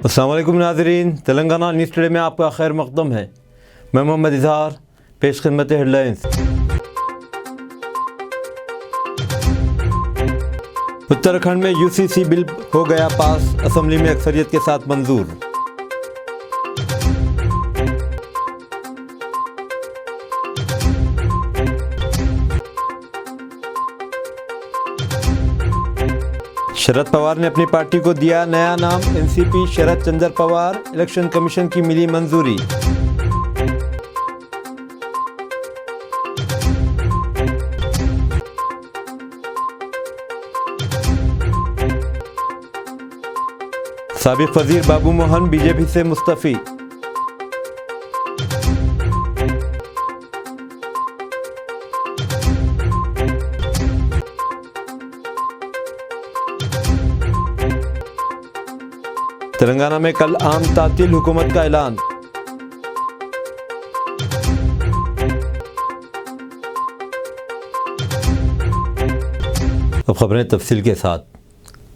السلام علیکم ناظرین، تلنگانہ نیوز ٹوڈے میں آپ کا خیر مقدم ہے۔ میں محمد اظہار، پیش خدمت ہیڈ لائنز۔ اتراکھنڈ میں UCC بل ہو گیا پاس، اسمبلی میں اکثریت کے ساتھ منظور۔ شرد پوار نے اپنی پارٹی کو دیا نیا نام، NCP شرد چندر پوار، الیکشن کمیشن کی ملی منظوری۔ سابق وزیر بابو موہن BJP سے مستعفی۔ تلنگانہ میں کل عام تعطیل، حکومت کا اعلان۔ اب خبریں تفصیل کے ساتھ۔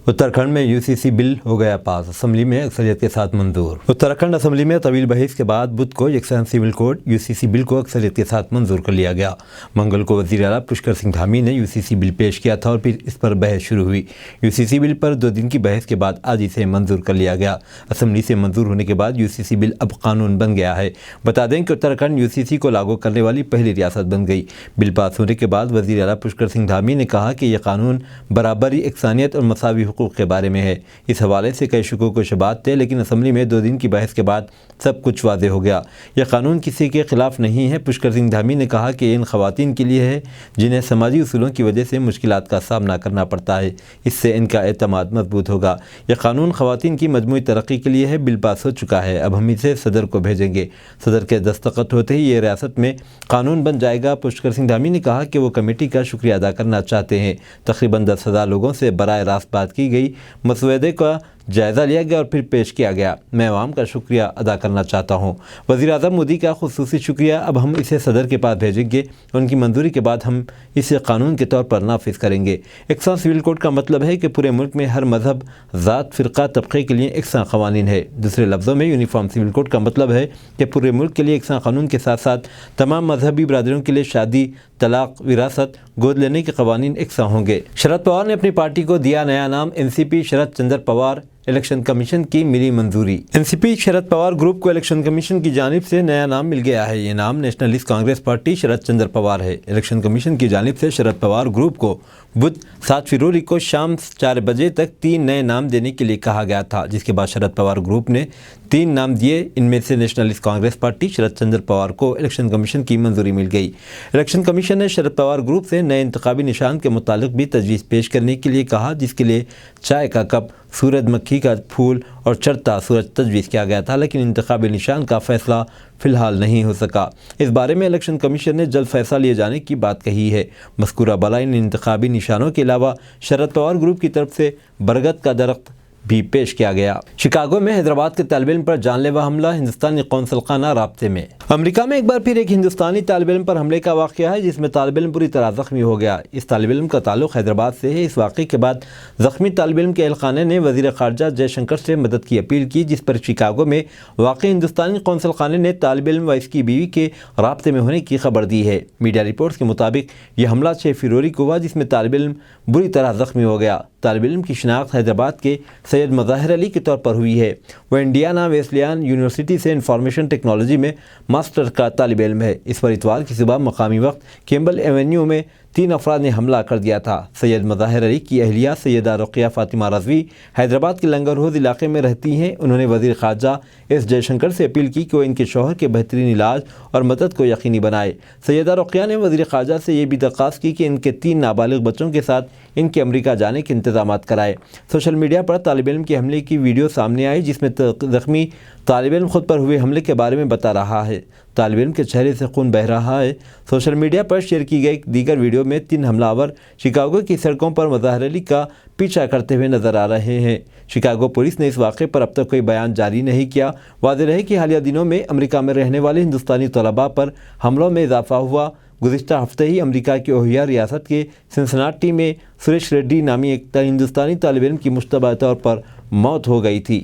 اتراکھنڈ میں UCC بل ہو گیا پاس، اسمبلی میں اکثریت کے ساتھ منظور۔ اتراکھنڈ اسمبلی میں طویل بحث کے بعد بدھ کو یکساں سول کوڈ UCC بل کو اکثریت کے ساتھ منظور کر لیا گیا۔ منگل کو وزیر اعلیٰ پشکر سنگھ دھامی نے UCC بل پیش کیا تھا اور پھر اس پر بحث شروع ہوئی۔ UCC بل پر 2 دن کی بحث کے بعد آج اسے منظور کر لیا گیا۔ اسمبلی سے منظور ہونے کے بعد UCC بل اب قانون بن گیا ہے۔ بتا دیں کہ اتراکھنڈ UCC کو لاگو کرنے والی پہلی ریاست بن گئی۔ بل پاس ہونے کے بعد وزیر اعلیٰ پشکر سنگھ دھامی نے کہا کہ یہ قانون برابری، یکسانیت اور مساوی حقوق کے بارے میں ہے۔ اس حوالے سے کئی شکوک و شبہات تھے، لیکن اسمبلی میں 2 دن کی بحث کے بعد سب کچھ واضح ہو گیا۔ یہ قانون کسی کے خلاف نہیں ہے۔ پشکر سنگھ دھامی نے کہا کہ ان خواتین کے لیے ہے جنہیں سماجی اصولوں کی وجہ سے مشکلات کا سامنا کرنا پڑتا ہے، اس سے ان کا اعتماد مضبوط ہوگا۔ یہ قانون خواتین کی مجموعی ترقی کے لیے ہے۔ بل پاس ہو چکا ہے، اب ہم اسے صدر کو بھیجیں گے۔ صدر کے دستخط ہوتے ہی یہ ریاست میں قانون بن جائے گا۔ پشکر سنگھ دھامی نے کہا کہ وہ کمیٹی کا شکریہ ادا کرنا چاہتے ہیں۔ تقریباً 10,000 لوگوں سے براہ راست بات کی گئی، مسودے کا جائزہ لیا گیا اور پھر پیش کیا گیا۔ میں عوام کا شکریہ ادا کرنا چاہتا ہوں، وزیر اعظم مودی کا خصوصی شکریہ۔ اب ہم اسے صدر کے پاس بھیجیں گے، ان کی منظوری کے بعد ہم اسے قانون کے طور پر نافذ کریں گے۔ یکساں سول کوڈ کا مطلب ہے کہ پورے ملک میں ہر مذہب، ذات، فرقہ، طبقے کے لیے یکساں قوانین ہے۔ دوسرے لفظوں میں یونیفارم سول کوڈ کا مطلب ہے کہ پورے ملک کے لیے یکساں قانون کے ساتھ ساتھ تمام مذہبی برادریوں کے لیے شادی، طلاق، وراثت، گود لینے کے قوانین یکساں ہوں گے۔ شرد پوار نے اپنی پارٹی کو دیا نیا نام، NCP شرد چندر پوار، الیکشن کمیشن کی ملی منظوری۔ NCP شرد پوار گروپ کو الیکشن کمیشن کی جانب سے نیا نام مل گیا ہے۔ یہ نام نیشنلسٹ کانگریس پارٹی شرد چندر پوار ہے۔ الیکشن کمیشن کی جانب سے شرد پوار گروپ کو بدھ 7 فروری کو شام 4 بجے تک 3 نئے نام دینے کے لیے کہا گیا تھا، جس کے بعد شرد پوار گروپ نے 3 نام دیے۔ ان میں سے نیشنلسٹ کانگریس پارٹی شرد چندر پوار کو الیکشن کمیشن کی منظوری مل گئی۔ الیکشن کمیشن نے شرد پوار گروپ سے نئے انتخابی نشان کے متعلق بھی تجویز پیش کرنے کے لیے کہا، جس کے لیے چائے کا کپ، سورج مکھی کا پھول اور چڑھتا سورج تجویز کیا گیا تھا، لیکن انتخابی نشان کا فیصلہ فی الحال نہیں ہو سکا۔ اس بارے میں الیکشن کمیشن نے جلد فیصلہ لیے جانے کی بات کہی ہے۔ مذکورہ بالا ان انتخابی نشانوں کے علاوہ شرد پوار گروپ کی طرف سے برگد کا درخت بھی پیش کیا گیا۔ شکاگو میں حیدرآباد کے طالب علم پر جان لیوا حملہ، ہندوستانی قونصل خانہ رابطے میں۔ امریکہ میں ایک بار پھر ایک ہندوستانی طالب علم پر حملے کا واقعہ ہے، جس میں طالب علم بری طرح زخمی ہو گیا۔ اس طالب علم کا تعلق حیدرآباد سے ہے۔ اس واقعے کے بعد زخمی طالب علم کے اہل خانہ نے وزیر خارجہ جے شنکر سے مدد کی اپیل کی، جس پر شکاگو میں واقع ہندوستانی قونصل خانے نے طالب علم و اس کی بیوی کے رابطے میں ہونے کی خبر دی ہے۔ میڈیا رپورٹس کے مطابق یہ حملہ 6 فروری کو ہوا، جس میں طالب علم بری طرح زخمی ہو گیا۔ طالب علم کی شناخت حیدرآباد کے سید مظاہر علی کے طور پر ہوئی ہے۔ وہ انڈیانا ویسلیان یونیورسٹی سے انفارمیشن ٹیکنالوجی میں ماسٹر کا طالب علم ہے۔ اس پر اتوار کی صبح مقامی وقت کیمبل ایونیو میں 3 افراد نے حملہ کر دیا تھا۔ سید مظاہر علی کی اہلیہ سیدہ رقیہ فاطمہ رضوی حیدرآباد کے لنگر حوض علاقے میں رہتی ہیں۔ انہوں نے وزیر خارجہ ایس جے شنکر سے اپیل کی کہ وہ ان کے شوہر کے بہترین علاج اور مدد کو یقینی بنائے۔ سیدہ رقیہ نے وزیر خارجہ سے یہ بھی درخواست کی کہ ان کے 3 نابالغ بچوں کے ساتھ ان کے امریکہ جانے کے انتظامات کرائے۔ سوشل میڈیا پر طالب علم کے حملے کی ویڈیو سامنے آئی، جس میں زخمی طالب علم خود پر ہوئے حملے کے بارے میں بتا رہا ہے۔ طالب علم کے چہرے سے خون بہہ رہا ہے۔ سوشل میڈیا پر شیئر کی گئی دیگر ویڈیو میں 3 حملہ آور شکاگو کی سڑکوں پر مظاہر علی کا پیچھا کرتے ہوئے نظر آ رہے ہیں۔ شکاگو پولیس نے اس واقعے پر اب تک کوئی بیان جاری نہیں کیا۔ واضح رہے کہ حالیہ دنوں میں امریکہ میں رہنے والے ہندوستانی طلباء پر حملوں میں اضافہ ہوا۔ گزشتہ ہفتے ہی امریکہ کی اوہیو ریاست کے سنسناٹی میں سریش ریڈی نامی ایک ہندوستانی طالب علم کی مشتبہ طور پر موت ہو گئی تھی۔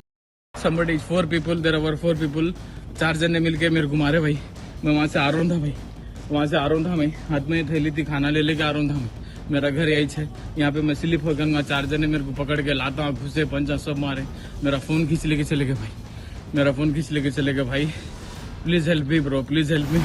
somebody, 4 people, there were 4 people, 4 जन ने मिलके मेरे को मारे भाई। मैं वहाँ से आ रहा था भाई, वहाँ से आ रहा था मैं, हाथ में थैली थी, खाना ले लेके आ रहा था मैं। मेरा घर यही है, यहाँ पे मैं स्लिप हो गया। 4 जन ने मेरे को पकड़ के लाता घुसे, पंचा सब मारे। मेरा फोन खींच लेके चले गए भाई, मेरा फोन खींच लेके चले गए भाई। Please help me bro, please help me.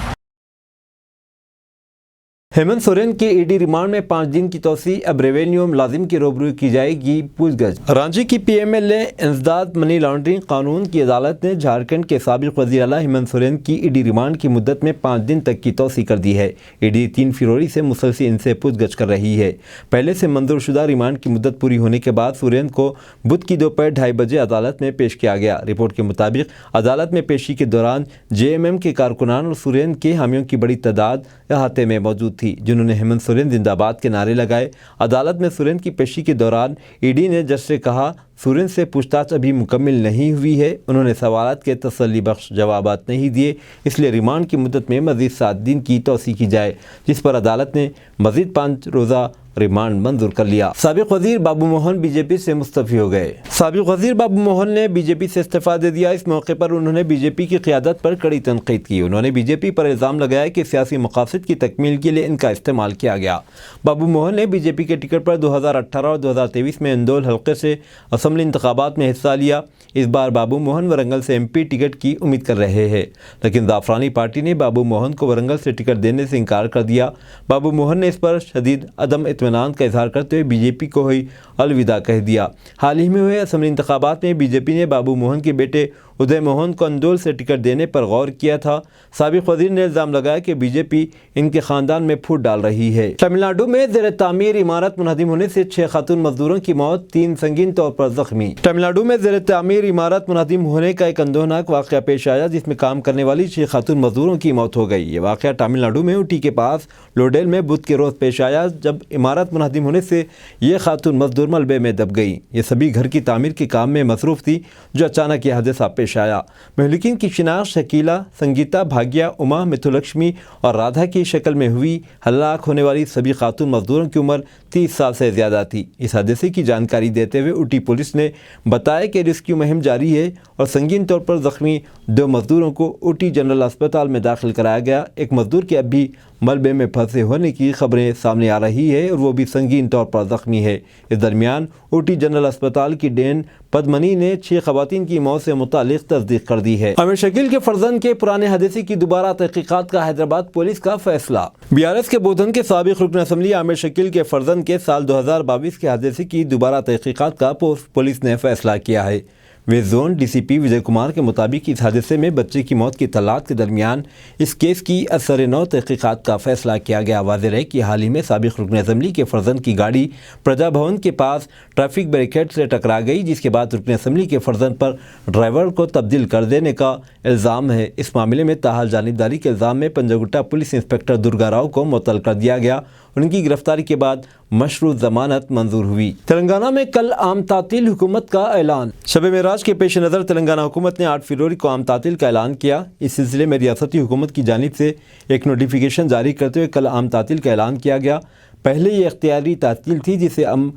Hemant Soren के ईडी रिमांड में 5 दिन की तोसी। अब रेवेन्यू मुलाजिम की रूबरू की जाएगी पूछगछ। रांची की पीएमएलए इंसदाद मनी लॉन्ड्रिंग कानून की अदालत ने झारखंड के साबिक वज़ीर आला हेमंत सोरेन की ईडी रिमांड की मुद्दत में 5 दिन तक की तोसी कर दी है। ईडी 3 फरवरी से मुसलसल इनसे पूछगछ कर रही है। पहले से मंजूर शुदा रिमांड की मुद्दत पूरी होने के बाद सोरेन को बुध की दोपहर 2:30 बजे अदालत में पेश किया गया। रिपोर्ट के मुताबिक अदालत में पेशी के दौरान जेएमएम के कारकुनान और सोरेन के हामियों की बड़ी तादाद अहाते में मौजूद थी, जिन्होंने हेमंत सोरेन जिंदाबाद के नारे लगाए। अदालत में सोरेन की पेशी के दौरान ईडी ने जज से कहा, सोरेन से पूछताछ अभी मुकम्मल नहीं हुई है, उन्होंने सवालात के तसल्ली बख्श जवाबात नहीं दिए, इसलिए रिमांड की मुद्दत में मज़ीद 7 दिन की तोसी की जाए, जिस पर अदालत ने मज़ीद 5 रोज़ा रिमांड मंजूर कर लिया। साबिक वजीर बाबू मोहन बीजेपी से मुस्तफ़ी हो गए। साबिक वजीर बाबू मोहन ने बीजेपी से इस्तीफा दे दिया। इस मौके पर उन्होंने बीजेपी की क़ियादत पर कड़ी तनक़ीद की। उन्होंने बीजेपी पर इल्ज़ाम लगाया कि सियासी मकासद की तकमील के लिए इनका इस्तेमाल किया गया। बाबू मोहन ने बीजेपी के टिकट पर 2018 और 2023 में इंदौल हल्के से असम्बली इंतखाबात में हिस्सा लिया। इस बार बाबू मोहन वरंगल से MP टिकट की उम्मीद कर रहे हैं, लेकिन ज़ाफ़रानी पार्टी ने बाबू मोहन को वरंगल से टिकट देने से इनकार कर दिया। बाबू मोहन ने इस पर शदीद अदम इत्मीनान का इजहार करते हुए बीजेपी को ही अलविदा कह दिया। हाल ही में हुए असम्बली इंतखाबात में बीजेपी ने बाबू मोहन के बेटे उदय मोहन को अंदौल से टिकट देने पर गौर किया था। साबिक वज़ीर ने इल्ज़ाम लगाया कि बीजेपी इनके ख़ानदान में फूट डाल रही है। तमिलनाडु में ज़ेर तामीर इमारत मुनहदिम होने से 6 खातून मजदूरों की मौत, 3 संगीन तौर पर जख्मी। तमिलनाडु में ज़ेर तामीर इमारत मुनहदिम होने का एक अंदोहनाक वाक़या पेश आया, जिसमें काम करने वाली 6 खातून मजदूरों की मौत हो गई। ये वाक़या तमिलनाडु में ऊटी के पास लोडेल में बुध के रोज़ पेश आया, जब इमारत मुनहदिम होने से ये खातून मजदूर मलबे में दब गई। ये सभी घर की तामीर के काम में मसरूफ़ थी, जो अचानक यह हादसा पेश आया। महलुकीन की शिनाख्त शकीला, संगीता, भाग्या, उमा, मिथुलक्ष्मी और राधा की शक्ल में हुई। हलाक होने वाली सभी खातून मजदूरों की उम्र 30 साल से ज़्यादा थी। इस हादसे की जानकारी देते हुए ऊटी पुलिस ने बताया कि रेस्क्यू मुहिम जारी है और संगीन तौर पर ज़ख्मी 2 मजदूरों को ऊटी जनरल अस्पताल में दाखिल कराया गया। एक मजदूर के अब भी मलबे में फंसे होने की खबरें सामने आ रही है और वो भी संगीन तौर पर ज़ख्मी है। इस दरमियान ऊटी जनरल अस्पताल की डेन पद्मनी ने 6 ख़वातीन की मौत से मुतालिक तस्दीक कर दी है। आमिर शकील के फर्जंद के पुराने हादसे की दोबारा तहकीकात का हैदराबाद पुलिस का फैसला। BRS के बोधन के साबिक रुकन असम्बली आमिर शकील के फर्जंद के साल 2022 के हादसे की दोबारा तहकीकात का पुलिस ने फैसला किया है। West zone DCP Vijay Kumar के मुताबिक इस हादसे में बच्चे की मौत की तलात के दरमियान इस केस की असर-ए-नौ तहकीकात का फैसला किया गया। वाज़ेह है कि हाल ही में साबिक रुकन असम्बली के फर्जंद की गाड़ी प्रजा भवन के पास ट्रैफिक बैरिकेड से टकरा गई, जिसके बाद रुकन असम्बली के फर्जंद पर ड्राइवर को तब्दील कर देने का इल्ज़ाम है। इस मामले में ताहाल जानिबदारी के इल्ज़ाम में पंजागुट्टा पुलिस इंस्पेक्टर दुर्गा राव को मुअत्तल कर दिया गया। उनकी गिरफ्तारी के बाद मशरूत ज़मानत मंजूर हुई। तेलंगाना में कल आम तातील हुकूमत का ऐलान। शब मेराज के पेश नज़र तेलंगाना हुकूमत ने 8 फरवरी को आम तातील का ऐलान किया। इस सिलसिले में रियासती हुकूमत की जानिब से एक नोटिफिकेशन जारी करते हुए कल आम तातील का ऐलान किया गया। पहले ये इख्तियारी तातील थी, जिसे आम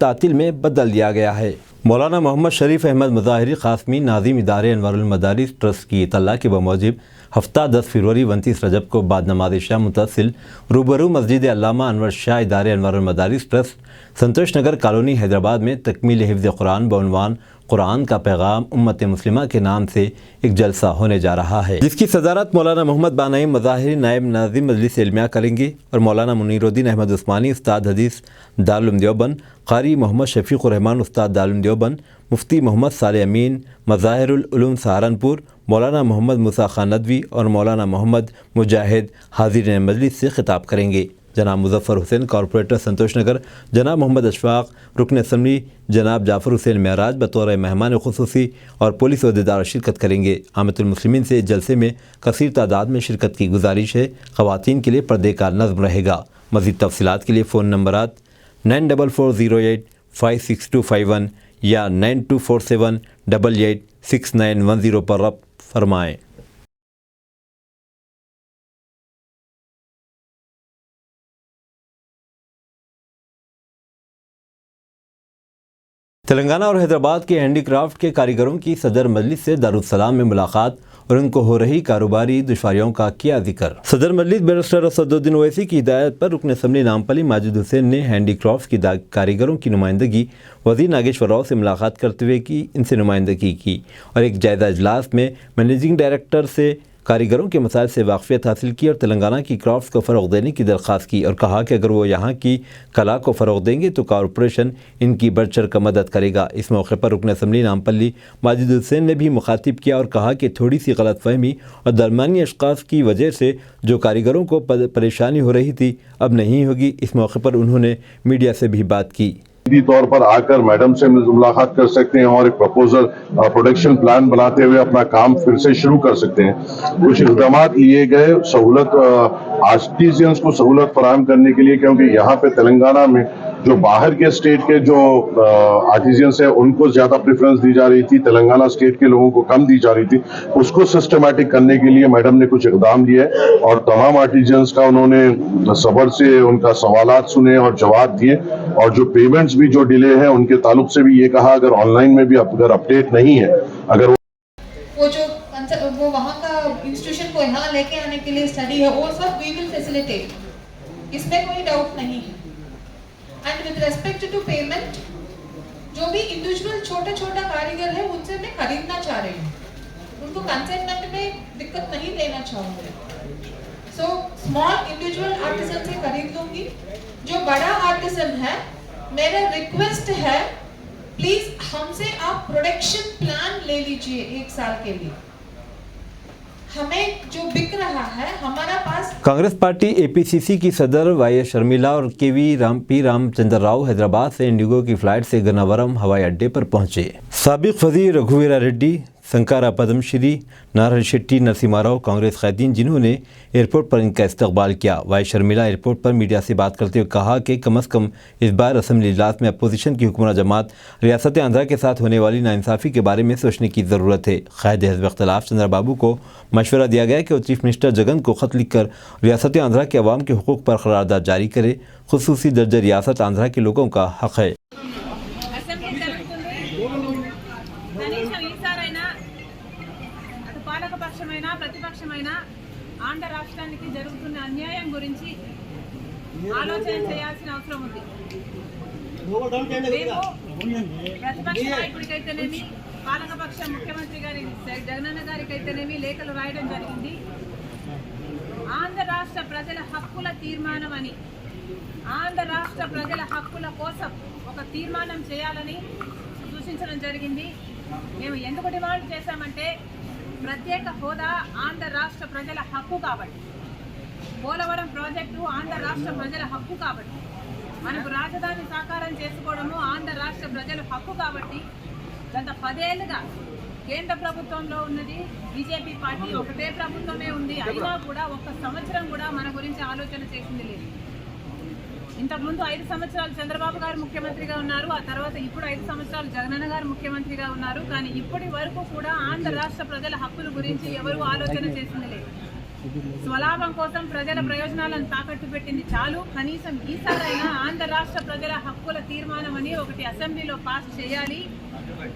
तातील में बदल दिया गया है। मौलाना मोहम्मद शरीफ अहमद मज़ाहिरी क़ासमी नाज़िम इदारे अनवारुल मदारिस ट्रस्ट की इत्तला के बमूजिब हफ्ता 10 फरवरी 29 रजब को बाद नमाज शाह मुतसिल रूबरू मस्जिद अल्लामा अनवर शाह इदारे अनवारुल मदारिस ट्रस्ट संतोष नगर कॉलोनी हैदराबाद में तकमील हिफ्ज़ कुरान बउनवान कुरान का पैगाम उम्मत मुस्लिमा के नाम से एक जलसा होने जा रहा है, जिसकी सदारत मौलाना मोहम्मद बानईम मज़ाहिरी नायब नाज़िम मजलिस इल्मिया करेंगे और मौलाना मुनीरुद्दीन अहमद उस्मानी उस्ताद हदीस दारुल उलूम देवबंद, क़ारी मोहम्मद शफ़ीक़ुर रहमान उस्ताद दारुल उलूम देवबंद, मुफ्ती मोहम्मद साले अमीन मज़ाहिरुल उलूम सहारनपुर, मौलाना मोहम्मद मूसा खान नदवी और मौलाना मोहम्मद मुजाहिद हाज़िरीन मजलिस से खिताब करेंगे। जनाब मुज़फ़्फ़र हुसैन कॉरपोरेटर संतोष नगर, जनाब मोहम्मद अशफाक रुकन असम्बली, जनाब जाफ़र हुसैन महराज बतौर मेहमान ख़ुसूसी और पुलिस अहदेदार शिरकत करेंगे। आमतुल मुस्लिमीन से जलसे में कसीर तादाद में शिरकत की गुजारिश है। ख़वातीन के लिए पर्दे का नज़्म रहेगा। मज़ीद तफ़सीलात के लिए फ़ोन नंबरात 9440856251 या 9247886910 पर रब्त फरमाएँ। تلنگانہ اور حیدرآباد کے ہینڈی کرافٹ کے کاریگروں کی صدر مجلس سے دارالسلام میں ملاقات اور ان کو ہو رہی کاروباری دشواریوں کا کیا ذکر۔ صدر مجلس بیرسٹر اسدالدین اویسی کی ہدایت پر رکن اسمبلی نامپلی ماجد حسین نے ہینڈی کرافٹ کی کاریگروں کی نمائندگی وزیر ناگیشور راؤ سے ملاقات کرتے ہوئے ان سے نمائندگی کی اور ایک جائزہ اجلاس میں مینیجنگ ڈائریکٹر سے کاریگروں کے مسائل سے واقفیت حاصل کی اور تلنگانہ کی کرافٹس کو فروغ دینے کی درخواست کی اور کہا کہ اگر وہ یہاں کی کلا کو فروغ دیں گے تو کارپوریشن ان کی بڑھ چڑھ کر مدد کرے گا۔ اس موقع پر رکن اسمبلی نامپلی ماجد حسین نے بھی مخاطب کیا اور کہا کہ تھوڑی سی غلط فہمی اور درمیانی اشخاص کی وجہ سے جو کاریگروں کو پریشانی ہو رہی تھی اب نہیں ہوگی۔ اس موقع پر انہوں نے میڈیا سے بھی بات کی۔ طور پر آ کر میڈم سے ملاقات کر سکتے ہیں اور ایک پروپوزل پروڈکشن پلان بناتے ہوئے اپنا کام پھر سے شروع کر سکتے ہیں۔ کچھ اقدامات لیے گئے سہولت آرٹیزنس کو سہولت فراہم کرنے کے لیے، کیونکہ یہاں پہ تلنگانہ میں جو باہر کے اسٹیٹ کے جو آرٹیزنس ہیں ان کو زیادہ پریفرنس دی جا رہی تھی، تلنگانہ اسٹیٹ کے لوگوں کو کم دی جا رہی تھی۔ اس کو سسٹمیٹک کرنے کے لیے میڈم نے کچھ اقدام لیے اور تمام آرٹیزنس کا انہوں نے صبر سے ان کا سوالات سنے اور جواب دیے، اور جو پیمنٹس بھی جو ڈیلے ہیں ان کے تعلق سے بھی یہ کہا اگر آن لائن میں بھی اگر اپڈیٹ نہیں ہے، اگر وہ وہاں کا انسٹیٹیوشن کو یہاں لے کے آنے کے لیے اسٹڈی ہے، وہ سب وی ول فیسیلیٹیٹ، اس میں کوئی ڈاؤٹ نہیں ہے۔ And with respect to payment, جو بھی انڈیویجول چھوٹا کاریگر ہے ان سے میں خریدنا چاہ رہی ہوں، ان کو کنسائنمنٹ میں دقت نہیں دینا چاہوں گی۔ سو اسمال انڈیویجول آرٹیزن سے خرید لوں گی۔ جو بڑا آرٹیزن ہے میرا ریکویسٹ ہے پلیز ہم سے آپ پروڈکشن پلان لے لیجئے 1 سال کے لیے، ہمیں جو بک رہا ہے ہمارا پاس۔ کانگریس پارٹی اے پی سی سی کی صدر وائی ایس شرمیلا اور کے وی پی رام چندر راؤ حیدرآباد سے انڈیگو کی فلائٹ سے گناورم ہوائی اڈے پر پہنچے۔ سابق وزیر رگھویرا ریڈی، سنکارا پدم شری، نارہل شیٹی، نرسمہا راؤ کانگریس قائدین جنہوں نے ایئرپورٹ پر ان کا استقبال کیا۔ وائی شرمیلا ایئرپورٹ پر میڈیا سے بات کرتے ہوئے کہا کہ کم از کم اس بار اسمبلی اجلاس میں اپوزیشن کی حکمراں جماعت ریاست آندھرا کے ساتھ ہونے والی ناانصافی کے بارے میں سوچنے کی ضرورت ہے۔ قائد حزب اختلاف چندر بابو کو مشورہ دیا گیا کہ وہ چیف منسٹر جگن کو خط لکھ کر ریاست آندھرا کے عوام کے حقوق پر قرارداد جاری کرے۔ خصوصی درجہ ریاست آندھرا کے لوگوں کا حق ہے۔ ప్రతిపక్షమైన ఆంధ్ర రాష్ట్రానికి జరుగుతున్న అన్యాయం గురించి ఆలోచన చేయాల్సిన అవసరం ఉంది। ప్రతిపక్ష నాయకుడికైతేనేమి, పాలకపక్ష ముఖ్యమంత్రి గారి జగనన్న గారికైతేనేమి లేఖలు రాయడం జరిగింది। ఆంధ్ర రాష్ట్ర ప్రజల హక్కుల తీర్మానం అని, ఆంధ్ర రాష్ట్ర ప్రజల హక్కుల కోసం ఒక తీర్మానం చేయాలని సూచించడం జరిగింది। మేము ఎందుకు డిమాండ్ చేశామంటే ప్రత్యేక హోదా ఆంధ్ర రాష్ట్ర ప్రజల హక్కు కాబట్టి, పోలవరం ప్రాజెక్టు ఆంధ్ర రాష్ట్ర ప్రజల హక్కు కాబట్టి, మనకు రాజధాని సాకారం చేసుకోవడము ఆంధ్ర రాష్ట్ర ప్రజల హక్కు కాబట్టి గత 10 ఏళ్ళుగా కేంద్ర ప్రభుత్వంలో ఉన్నది బీజేపీ పార్టీ, ఒకటే ప్రభుత్వమే ఉంది, అయినా కూడా 1 సంవత్సరం కూడా మన గురించి ఆలోచన చేసింది లేదు। ఇంతకుముందు 5 సంవత్సరాలు చంద్రబాబు గారు ముఖ్యమంత్రిగా ఉన్నారు, ఆ తర్వాత ఇప్పుడు 5 సంవత్సరాలు జగనన్న గారు ముఖ్యమంత్రిగా ఉన్నారు, కానీ ఇప్పటి వరకు కూడా ఆంధ్ర రాష్ట్ర ప్రజల హక్కుల గురించి ఎవరు ఆలోచన చేసింది లేదు। స్వలాభం కోసం ప్రజల ప్రయోజనాలను తాకట్టు పెట్టింది చాలు, కనీసం ఈసారైనా ఆంధ్ర రాష్ట్ర ప్రజల హక్కుల తీర్మానం అని ఒకటి అసెంబ్లీలో పాస్ చేయాలి।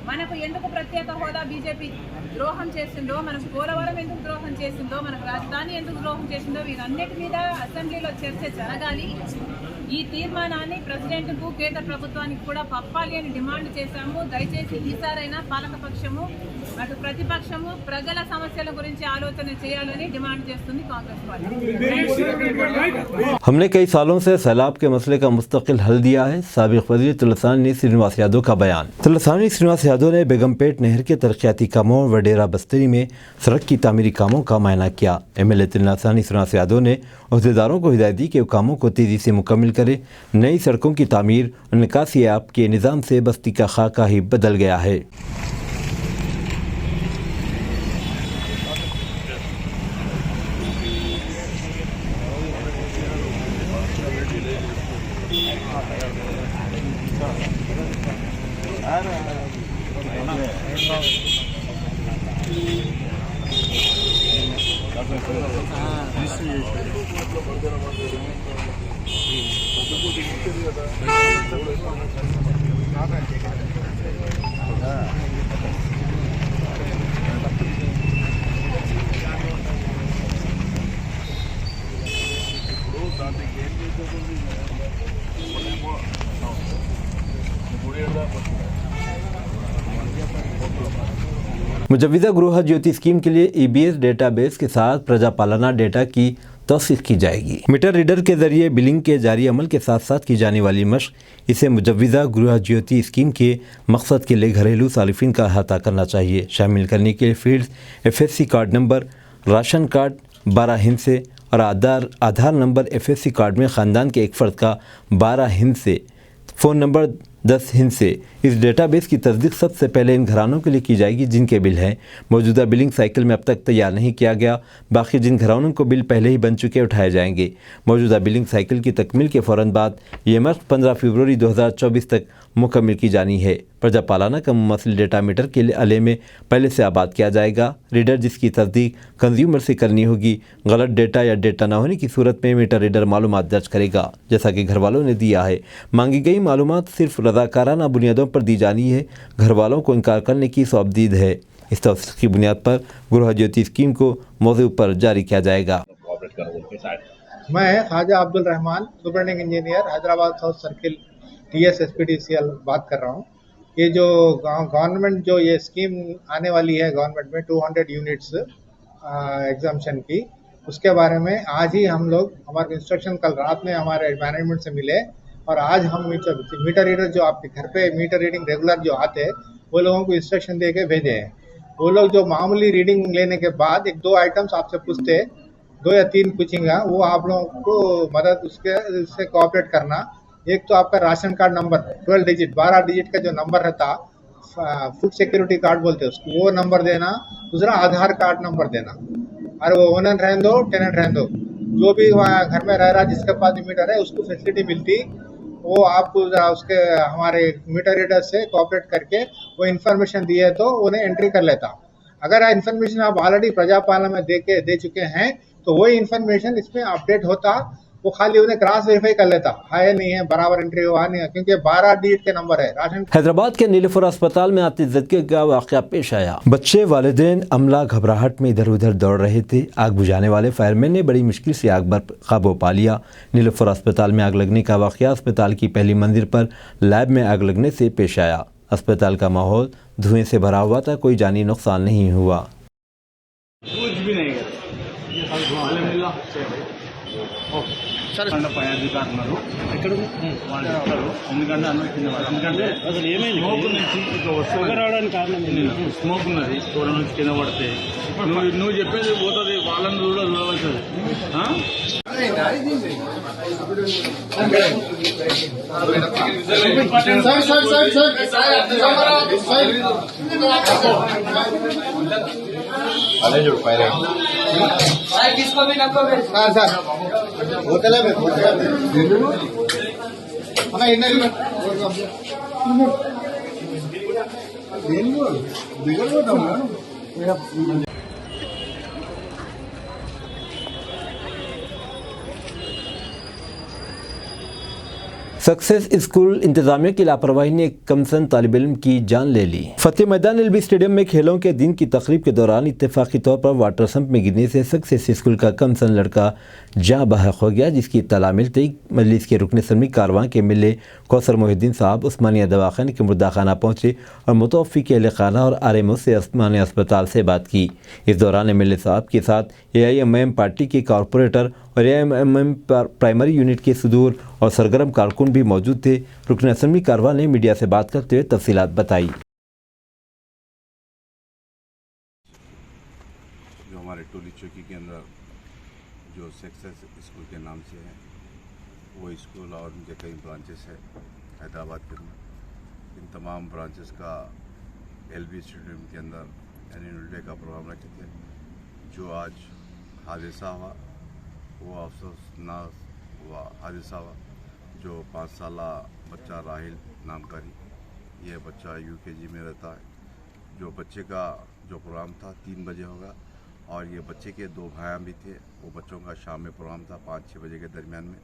మనకు ఎందుకు ప్రత్యేక హోదా బీజేపీ ద్రోహం చేసిందో, మనకు పోలవరం ఎందుకు ద్రోహం చేసిందో, మనకు రాజధాని ఎందుకు ద్రోహం చేసిందో వీరన్నిటి మీద అసెంబ్లీలో చర్చ జరగాలి। ఈ తీర్మానాన్ని ప్రెసిడెంట్కు కేంద్ర ప్రభుత్వానికి కూడా పంపాలి అని డిమాండ్ చేశాము। దయచేసి ఈసారైనా పాలకపక్షము అటు ప్రతిపక్షము ప్రజల సమస్యల గురించి ఆలోచన చేయాలని డిమాండ్ చేస్తుంది కాంగ్రెస్ పార్టీ। हमने कई सालों से सैलाब के मसले का मुस्तकिल हल दिया है। साबिक वजीर तुलसानी श्रीनिवास यादव का बयान। तुलसानी श्रीनिवास यादव ने बेगमपेट नहर के तरक्याती कामों व डेरा बस्तरी में सड़क की तामीरी कामों का मुआयना किया। MLA तुलसानी श्रीनिवास यादव ने अहदेदारों को हिदायत दी कि वो कामों को तेज़ी से मुकम्मल करे। नई सड़कों की तामीर और निकासी ऐप के निज़ाम से बस्ती का खाका ही बदल गया है। मुजव्विज़ा गृह ज्योति स्कीम के लिए EBS डेटाबेस के साथ प्रजापालना डेटा की तौसीक़ की जाएगी। मीटर रीडर के जरिए बिलिंग के जारी अमल के साथ साथ की जाने वाली मशक़ इसे मुजव्विज़ा गृह ज्योति स्कीम के मकसद के लिए घरेलू सालिफिन का अहाता करना चाहिए। शामिल करने के लिए fields FSC card number, ration card 12 हिस्से और आधार नंबर FSC कार्ड में ख़ानदान के एक फ़र्द का 12 हिस्से, फ़ोन नंबर 10 हिस्से। इस डेटाबेस की तस्दीक सबसे पहले इन घरानों के लिए की जाएगी जिनके बिल हैं मौजूदा बिलिंग साइकिल में अब तक तैयार नहीं किया गया। बाकी जिन घरानों को बिल पहले ही बन चुके उठाए जाएंगे। मौजूदा बिलिंग साइकिल की तकमील के फ़ौरन बाद ये मशक़ 15 फरवरी 2024 तक मुकम्मल की जानी है। प्रजापालना का मुमसिल डेटा मीटर के लिए अले में पहले से आबाद किया जाएगा। रीडर जिसकी तस्दीक कंज्यूमर से करनी होगी। गलत डेटा या डेटा न होने की सूरत में मीटर रीडर मालूमात दर्ज करेगा जैसा कि घर वालों ने दिया है। मांगी गई मालूमात सिर्फ रज़ाकाराना बुनियादों पर दी जानी है। घर वालों को इनकार करने की सौबदीद है। इस तौसीक़ की बुनियाद पर गृह ज्योति स्कीम को मौज़ू पर जारी किया जाएगा। मैं Khwaja Abdul Rahman, superintending engineer, Hyderabad south circle TS SPDCL बात कर रहा हूँ। ये जो गवर्नमेंट जो ये स्कीम आने वाली है गवर्नमेंट में 200 यूनिट्स एग्जाम्पशन की, उसके बारे में आज ही हम लोग हमारे इंस्ट्रक्शन कल रात में हमारे मैनेजमेंट से मिले और आज हम मीटर रीडर जो आपके घर पे मीटर रीडिंग रेगुलर जो आते हैं वो लोगों को इंस्ट्रक्शन दे के भेजे हैं। वो लोग जो मामूली रीडिंग लेने के बाद 1-2 आइटम्स आपसे पूछते हैं, 2 या 3 पूछेंगे, वो आप लोगों को मदद उससे कोऑपरेट करना। एक तो आपका राशन कार्ड नंबर 12 डिजिट का जो नंबर रहता, फूड सिक्योरिटी कार्ड बोलते हैं उसको, वो नंबर देना। दूसरा आधार कार्ड नंबर देना। और वो ओनर रहने दो, टेनेंट रहने दो, जो भी वहाँ घर में रह रहा जिसके पास मीटर है उसको फैसिलिटी मिलती, वो आपको उसके हमारे मीटर रीडर से कोऑपरेट करके वो इन्फॉर्मेशन दिए तो उन्हें एंट्री कर लेता। अगर इन्फॉर्मेशन आप ऑलरेडी प्रजापालना में दे चुके हैं तो वही इन्फॉर्मेशन इसमें अपडेट होता, वो खाली उन्हें क्रॉस वेरीफाई कर लेता है नहीं है, बराबर एंट्री हुआ नहीं है, क्योंकि 12 डिजिट के नंबर है। राशन हैदराबाद के नीलोफर अस्पताल में आतिश ज़दगी का वाक़या पेश आया। बच्चे, वालिदैन, अमला घबराहट में इधर उधर दौड़ रहे थे। आग बुझाने वाले फायरमैन ने बड़ी मुश्किल से आग पर काबू पा लिया। नीलोफर अस्पताल में आग लगने का वाक़या अस्पताल की पहली मंजिल पर लैब में आग लगने से पेश आया। अस्पताल का माहौल धुएं से भरा हुआ था, कोई जानी नुकसान नहीं हुआ। कुछ भी नहीं సరే పై అధికారులు ఎక్కడ వాళ్ళు చెప్తారు ఎందుకంటే అందరూ కింద ఎందుకంటే అసలు ఏమైంది స్మోక్ నుంచి ఇక వస్తుంది రావడానికి కారణం స్మోక్ ఉన్నది దూరం నుంచి కింద పడితే నువ్వు చెప్పేది పోతుంది, వాళ్ళని కూడా చూడవలసింది. अरे जो पहले किसको भी नको सर होटल है ना इन्हें सक्सेस स्कूल इंतजामिया की लापरवाही ने एक कमसन तालिब इल्म की जान ले ली। फतेह मैदान एलबी स्टेडियम में खेलों के दिन की तकरीब के दौरान इत्तेफाकी तौर पर वाटर सम्प में गिरने से सक्सेस स्कूल का कमसन लड़का जाँ बहक हो गया, जिसकी इत्तला मिलते ही मजलिस के रुकन असम्बली कारवां के मिले कौसर मोहिद्दीन साहब उस्मानिया दवाखाने के मुर्दाखाना पहुँचे और मुतवफ़ी के अहल खाना और RMO से उस्मानिया अस्पताल से बात की। इस दौरान MLA साहब के साथ AIMM पार्टी के कॉरपोरेटर और AIMM प्राइमरी यूनिट के सदूर और सरगर्म कारकुन भी मौजूद थे। रुकन असम्बली कारवां ने मीडिया से बात करते हुए तफसीलात बताई। जो हमारे टोली चौकी के अंदर जो सक्सेस स्कूल के नाम से है, वो स्कूल और उनके कई ब्रांचेस है हैदराबाद के अंदर। इन तमाम ब्रांचेस का LB स्टेडियम के अंदर एनुअल डे का प्रोग्राम रखे थे। जो आज हादसा हुआ वो अफसोसनाक हुआ हादसा हुआ। जो 5 साल बच्चा राहिल नाम का ये बच्चा UKG में रहता है। जो बच्चे का जो प्रोग्राम था 3 बजे होगा और ये बच्चे के 2 भाई भी थे। वो बच्चों का शाम में प्रोग्राम था 5-6 बजे के दरमियान में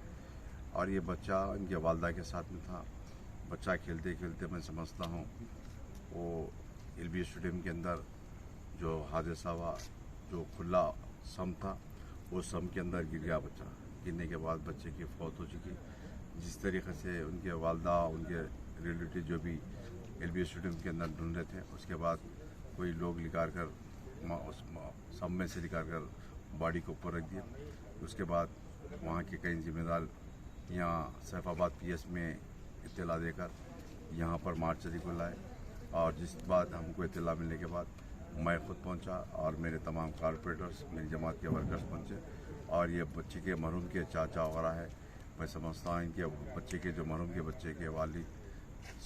और ये बच्चा इनके वालदा के साथ में था। बच्चा खेलते खेलते मैं समझता हूँ वो LB स्टेडियम के अंदर जो हादसा हुआ, जो खुला सम था, वो सम के अंदर गिर गया बच्चा। गिरने के बाद बच्चे की फौत हो चुकी। जिस तरीके से उनके वालदा, उनके रिलेटिव जो भी LB स्टेडियम के अंदर ढूंढ रहे थे, उसके बाद कोई लोग निकाल कर उस सम में से निकाल कर बॉडी को ऊपर रख दिया। उसके बाद वहाँ के कई जिम्मेदार यहाँ सैफाबाद PS में इत्तला देकर यहाँ पर मार्चरी को लाए, और जिस बात हमको इत्तला मिलने के बाद मैं खुद पहुँचा और मेरे तमाम कॉर्पोरेटर्स, मेरी जमात के वर्कर्स पहुँचे, और ये बच्चे के मरहूम के चाचा वगैरह है। मैं समझता हूँ कि बच्चे के जो मरहूम के बच्चे के वालिद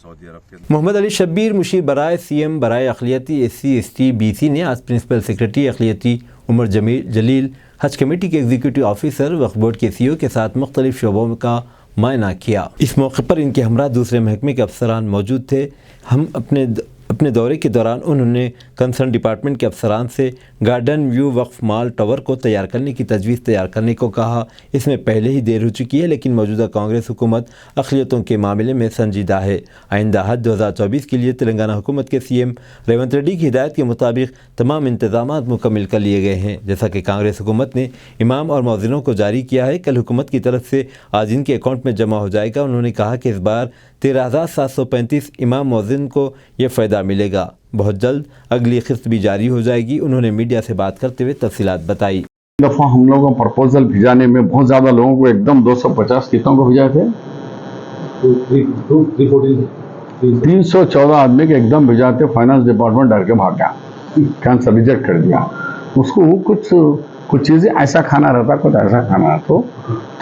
सऊदी अरब के मोहम्मद अली शब्बीर मुशीर बराए CM बराए अक़लियती SC/ST BC ने आज प्रिंसिपल सेक्रेटरी अक़लियती उमर जलील, हज कमेटी के एग्जीक्यूटिव ऑफिसर, वक्फ बोर्ड के CEO के साथ मुख्तलिफ शोबों का मुआयना किया। इस मौके पर इनके हमरा दूसरे महकमे के अफसरान मौजूद थे। हम अपने दौरे के दौरान उन्होंने कंसर्न डिपार्टमेंट के अफसरान से गार्डन व्यू वक्फ माल टावर को तैयार करने की तजवीज़ तैयार करने को कहा। इसमें पहले ही देर हो चुकी है, लेकिन मौजूदा कांग्रेस हुकूमत अक़लियतों के मामले में संजीदा है। आइंदा हज 2024 के लिए तेलंगाना हुकूमत के CM रेवंत रेड्डी की हिदायत के मुताबिक तमाम इंतजामात मुकम्मल कर लिए गए हैं। जैसा कि कांग्रेस हुकूमत ने इमाम और मौज़िनों को जारी किया है, कल हुकूमत की तरफ से आज इनके अकाउंट में जमा हो जाएगा। उन्होंने कहा कि इस बार 13,735 इमाम मौज़िन को ये फ़ायदा मिलेगा। बहुत जल्द अगली किस्त भी जारी हो जाएगी। उन्होंने मीडिया से बात करते हुए तफसीलात बताई। दफ़ा हम लोगों को प्रपोजल भिजाने में बहुत ज़्यादा लोगों को एकदम 250 कितनों को भिजाए थे, 314 आदमी के एकदम भिजाते। फाइनेंस डिपार्टमेंट डर के भाग गया, कैंसर रिजेक्ट कर दिया। उसको कुछ चीज़ें ऐसा खाना रहता, कुछ ऐसा खाना, तो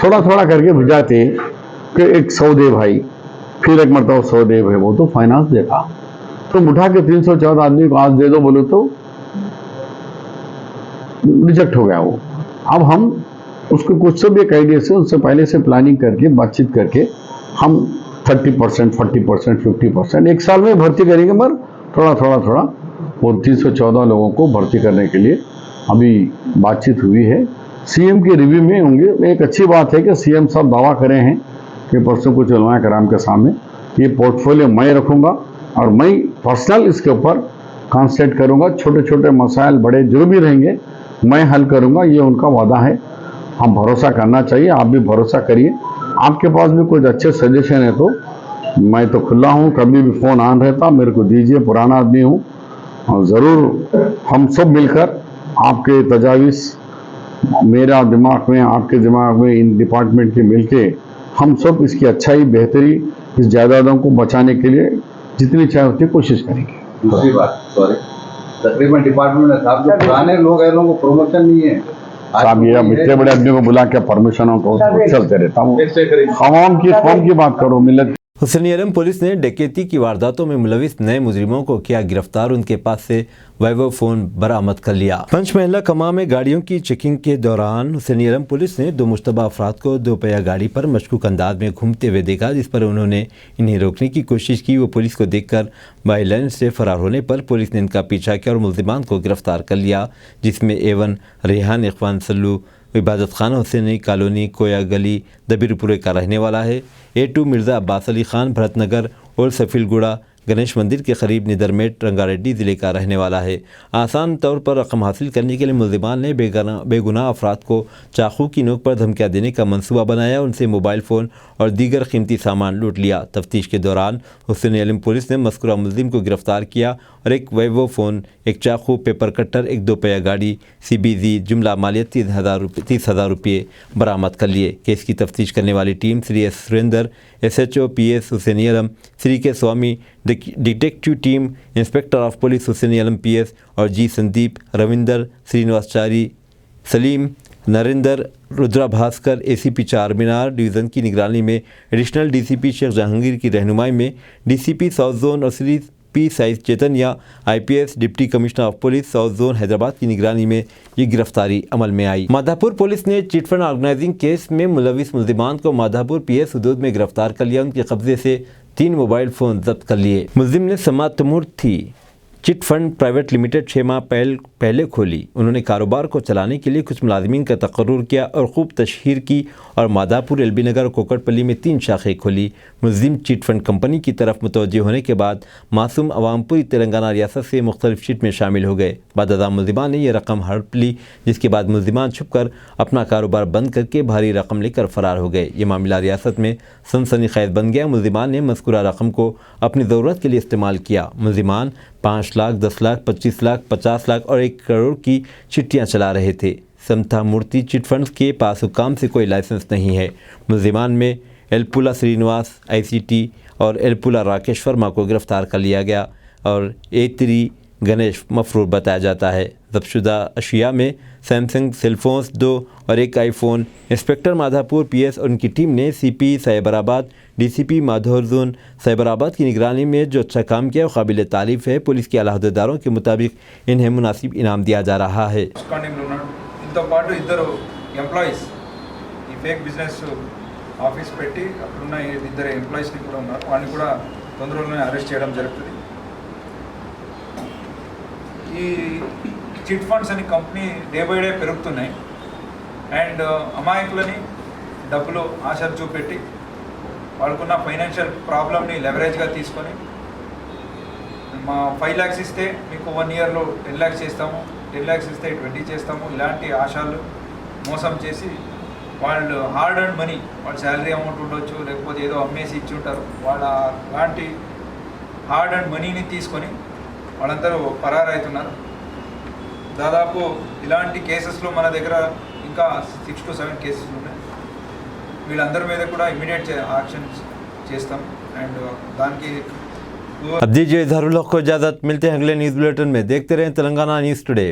थोड़ा थोड़ा करके भिजाते कि एक 100 दे भाई, फिर एक मरतबा 100 दे भाई, वो तो फाइनेंस देखा। तो उठा के 314 आदमी को आज दे दो बोले तो रिजेक्ट हो गया वो। अब हम उसको कुछ सब एक आइडिया से उनसे पहले से प्लानिंग करके बातचीत करके हम 30%, 40%, 50% एक साल में भर्ती करेंगे, मगर थोड़ा वो 314 लोगों को भर्ती करने के लिए अभी बातचीत हुई है। CM के रिव्यू में होंगे। एक अच्छी बात है कि CM साहब दावा करे हैं कि परसों कुछ उलमा कराम के सामने ये पोर्टफोलियो मैं रखूँगा और मैं पर्सनल इसके ऊपर कॉन्सेंट्रेट करूँगा। छोटे छोटे मसाइल बड़े जो भी रहेंगे मैं हल करूँगा, ये उनका वादा है। हम भरोसा करना चाहिए, आप भी भरोसा करिए। आपके पास भी कुछ अच्छे सजेशन है तो मैं तो खुला हूँ, कभी भी फ़ोन ऑन रहता, मेरे को दीजिए। पुराना आदमी हूँ और ज़रूर हम सब मिलकर आपके तजावीज़ मेरा दिमाग में, आपके दिमाग में, इन डिपार्टमेंट के मिलके हम सब इसकी अच्छाई, बेहतरी, इस जायदादों को बचाने के लिए जितनी चाहे उतनी कोशिश करेंगे। दूसरी बात, सॉरी, तकरीबन डिपार्टमेंट में साहब जो पुराने लोग हैं, लोगों को प्रमोशन नहीं है। साहब ये अब इतने बड़े आदमी को बुला के परमिशनों को चलते रहता हूँ। कौम की बात करो, मिलत। हुसैनी आलम पुलिस ने डकैती की वारदातों में मुलविस नए मुजरिमों को किया गिरफ्तार। उनके पास से वैभव फ़ोन बरामद कर लिया। पंचमहला कमा में गाड़ियों की चेकिंग के दौरान हुसैनी आलम पुलिस ने 2 मुश्तबा अफराद को 2 पहिया गाड़ी पर मशकूक अंदाज में घूमते हुए देखा, जिस पर उन्होंने इन्हें रोकने की कोशिश की। वो पुलिस को देखकर बाई लाइन से फरार होने पर पुलिस ने इनका पीछा किया और मुल्जिमान को गिरफ्तार कर लिया, जिसमें A1 रेहान इखवान सल्लू इबादत खाना हुसैनी कॉलोनी कोया गली दबीरपुरे का रहने वाला है। A2 मिर्ज़ा अब्बास अली खान भरतनगर और सफीलगुड़ा गणेश मंदिर के करीब निदरमेट रंगारेड्डी ज़िले का रहने वाला है। आसान तौर पर रकम हासिल करने के लिए मुल्जिमान ने बेगुनाह अफराद को चाकू की नोक पर धमकियाँ देने का मंसूबा बनाया, उनसे मोबाइल फ़ोन और दीगर कीमती सामान लूट लिया। तफ्तीश के दौरान हुसैनी आलम पुलिस ने मज़कूरा मुल्जिम को गिरफ्तार किया और एक वैभव फ़ोन, एक चाकू, पेपर कटर, एक 2 पहिया गाड़ी CBZ जुमला मालियत 30,000 रुपये बरामद कर लिए। केस की तफ्तीश करने वाली team Shri S Surender, SHO PS Husaini Alam, Shri K Swamy, detective team inspector of police Husaini Alam PS और G Sandeep, Ravinder, Srinivasachari, Saleem, Narendra, Rudra Bhaskar, ACP 4 Minar division की निगरानी में, एडिशनल DCP शेख जहांगीर की रहनुमाई में DCP साउथ जोन और Shri P size Chaitanya IPS deputy commissioner of police south zone Hyderabad की निगरानी में ये गिरफ्तारी अमल में आई। माधापुर पुलिस ने चिटफंड ऑर्गेनाइजिंग केस में मुलविस मुल्जिमान को माधापुर PS हदूद में गिरफ्तार कर लिया। उनके कब्जे से 3 मोबाइल फ़ोन जब्त कर लिए। मुल्जिम ने समात तैमूर थी चिट फंड प्राइवेट लिमिटेड 6 माह पहले खोली। उन्होंने कारोबार को चलाने के लिए कुछ मुलाजिमीन का तकर्रुर किया और खूब तशहीर की और मादापुर, एलबी नगर और कोकटपल्ली में 3 शाखें खोली। मुलजिम चिट फंड कंपनी की तरफ मुतवज्जे होने के बाद मासूम अवाम पूरी तेलंगाना रियासत से मुख्तलिफ चिट में शामिल हो गए। बादशाह मुलजिमान ने यह रकम हड़प ली, जिसके बाद मुलजिमान छुप कर अपना कारोबार बंद करके भारी रकम लेकर फरार हो गए। ये मामला रियासत में सनसनीखेज बन गया। मुलजिमान ने मज़कूरा रकम को अपनी ज़रूरत के लिए इस्तेमाल किया। मुलजिमान 5 लाख, 10 लाख, 25 लाख, 50 लाख और 1 करोड़ की चिट्ठियाँ चला रहे थे। समता मूर्ति चिट फंड्स के पास हुक्काम से कोई लाइसेंस नहीं है। मुलजिमान में एलपुला श्रीनिवास ICT और एलपुला राकेश वर्मा को गिरफ्तार कर लिया गया और A3 गणेश मफरूर बताया जाता है। ज़ब्तशुदा अशिया में सैमसंग सेलफोन्स 2 और 1 आईफोन। इंस्पेक्टर माधापुर PS और उनकी टीम ने CP Cyberabad, DCP Madhapur zone Cyberabad की निगरानी में जो अच्छा काम किया वो काबिल तारीफ़ है। पुलिस के आला अहदेदारों के मुताबिक इन्हें मुनासिब इनाम दिया जा रहा है। ఇంతో పాటు ఇద్దరు ఎంప్లాయీస్ ఈ ఫేక్ బిజినెస్ ఆఫీస్ పెట్టి అక్కడున్న ఇద్దరు ఎంప్లాయీస్ని కూడా ఉన్నారు. వాళ్ళని కూడా తొందరలోనే అరెస్ట్ చేయడం జరుగుతుంది. ఈ చిట్ ఫండ్స్ అనే కంపెనీ డే బై డే పెరుగుతున్నాయి అండ్ అమాయకులని డబ్బులు ఆశలు చూపెట్టి వాళ్ళకున్న ఫైనాన్షియల్ ప్రాబ్లమ్ని లెవరేజ్గా తీసుకొని మా 5 lakhs ఇస్తే మీకు 1 yearలో 10 lakhs చేస్తాము, 10 lakhs ఇస్తే 20 చేస్తాము, ఇలాంటి ఆశలు మోసం చేసి వాళ్ళు హార్డ్ అండ్ మనీ, వాళ్ళ శాలరీ అమౌంట్ ఉండొచ్చు, లేకపోతే ఏదో అమ్మేసి ఇచ్చి ఉంటారు, వాళ్ళ అలాంటి హార్డ్ అండ్ మనీని తీసుకొని వాళ్ళందరూ పరారైతున్నారు. దాదాపు ఇలాంటి కేసెస్లో మన దగ్గర ఇంకా 6 to 7 కేసెస్ ఉన్నాయి. వీళ్ళందరి మీద కూడా ఇమీడియట్ యాక్షన్ చేస్తాం అండ్ దానికి अब दीजिए इजहारुल हक को इजाज़त। मिलते हैं अगले न्यूज़ बुलेटिन में। देखते रहें तेलंगाना न्यूज़ टुडे।